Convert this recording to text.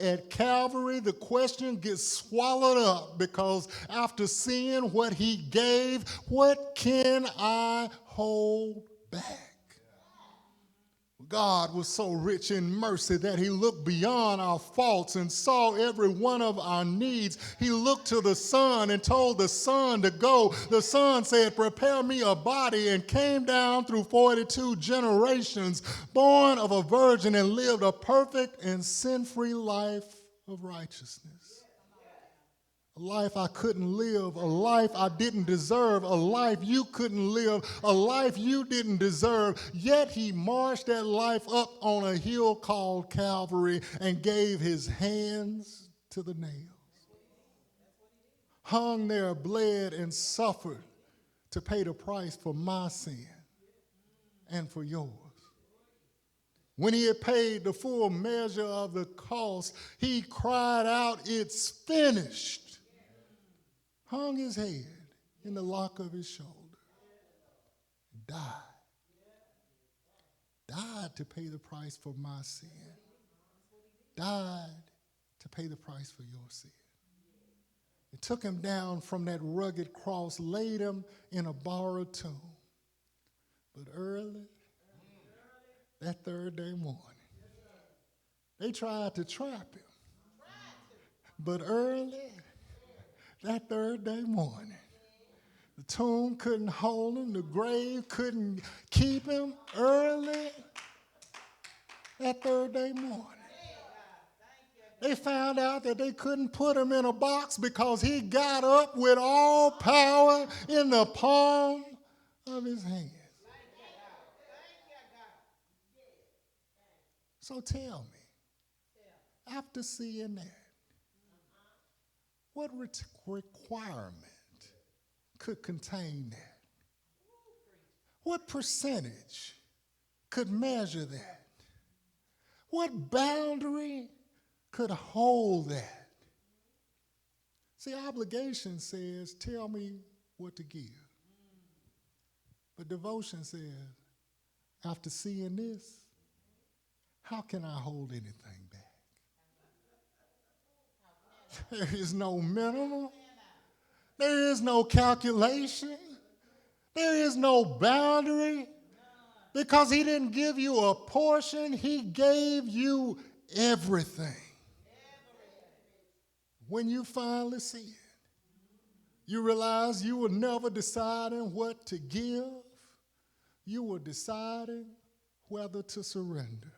At Calvary, the question gets swallowed up because after seeing what he gave, what can I hold back? God was so rich in mercy that he looked beyond our faults and saw every one of our needs. He looked to the Son and told the Son to go. The Son said, prepare me a body, and came down through 42 generations, born of a virgin, and lived a perfect and sin-free life of righteousness. A life I couldn't live, a life I didn't deserve, a life you couldn't live, a life you didn't deserve. Yet he marched that life up on a hill called Calvary and gave his hands to the nails. Hung there, bled, and suffered to pay the price for my sin and for yours. When he had paid the full measure of the cost, he cried out, it's finished. Hung his head in the lock of his shoulder, died. Died to pay the price for my sin. Died to pay the price for your sin. It took him down from that rugged cross, laid him in a borrowed tomb. But early, that third day morning, they tried to trap him. But early, that third day morning, the tomb couldn't hold him, the grave couldn't keep him. Early, that third day morning, they found out that they couldn't put him in a box because he got up with all power in the palm of his hand. So tell me, after seeing that, what requirement could contain that? What percentage could measure that? What boundary could hold that? See, obligation says, tell me what to give. But devotion says, after seeing this, how can I hold anything back? There is no minimum. There is no calculation. There is no boundary. Because he didn't give you a portion, he gave you everything. When you finally see it, you realize you were never deciding what to give. You were deciding whether to surrender.